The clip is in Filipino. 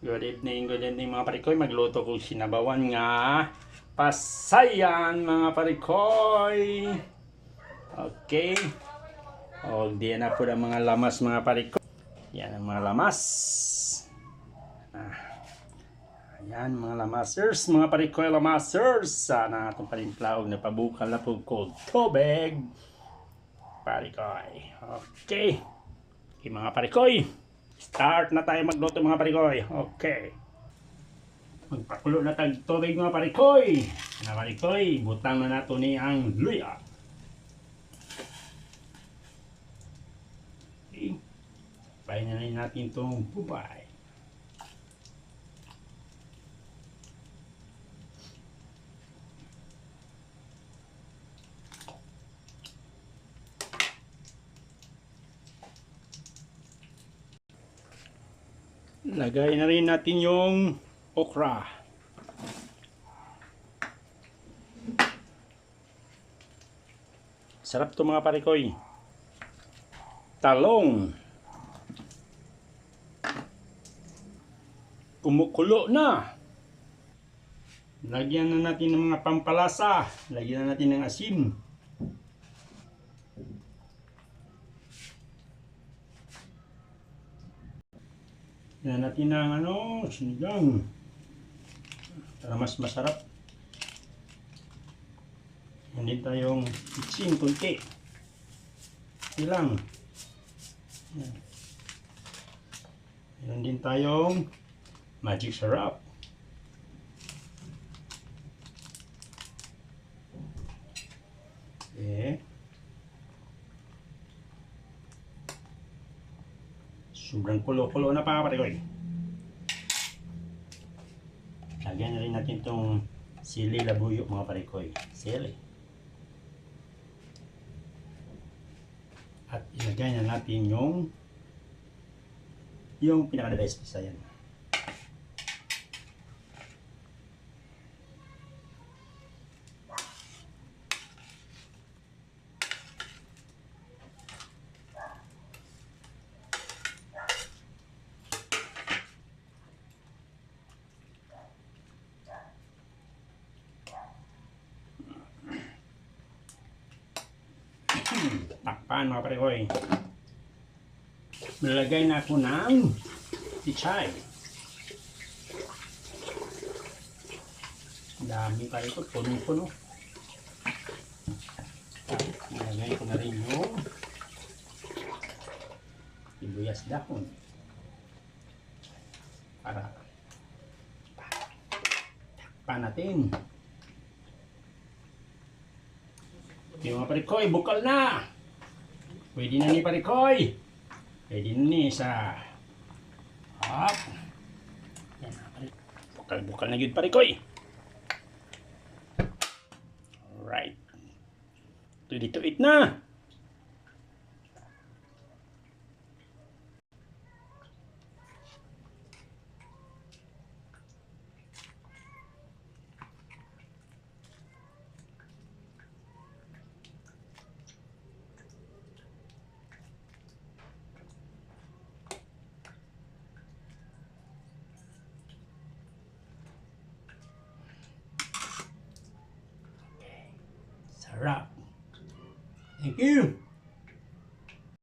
Good evening mga parikoy. Magluto ko sinabawan nga pasayan mga parikoy. Okay. O di na po ang mga lamas mga parikoy. Yan ang mga lamas. Ayan mga lamasers, mga parikoy lamasers. Sana itong palimplaog na pabukal na po cold tubig. Parikoy. Okay. Okay mga parikoy. Start na tayo magluto mga parikoy. Okay. Magpakulo na tag tubig mga parikoy. Mga parikoy, butang na nato ni ang luya. Okay. Pahin na rin natin itong bubay. Lagay na rin natin yung okra. Sarap to mga parikoy. Talong. Kumukulo na. Lagyan na natin ng mga pampalasa. Lagyan na natin ng asin. Lagyan natin ng sinigang. Para mas masarap. Hindi tayong pitsin kunti. Ilang. Meron din tayong magic syrup. Okay. Sobrang kulo-kulo na pa parikoy. Lagyan na rin natin itong sili labuyo mga parikoy. Sili. At ilagay na natin yung pinaka-best sa yan. Takpan mga parikoy. Malagay na ako ng pichay. Dami pa ito, puno-puno. Malagay ko na rin yung sibuyas dahon. Para takpan natin. Okay mga parikoy, bukal na! Pwede na ni parikoy. Pwede na ni sa hop. Yan na parikoy. Bukal-bukal na yun parikoy. Alright. Ready to eat na. Sarap. Thank you.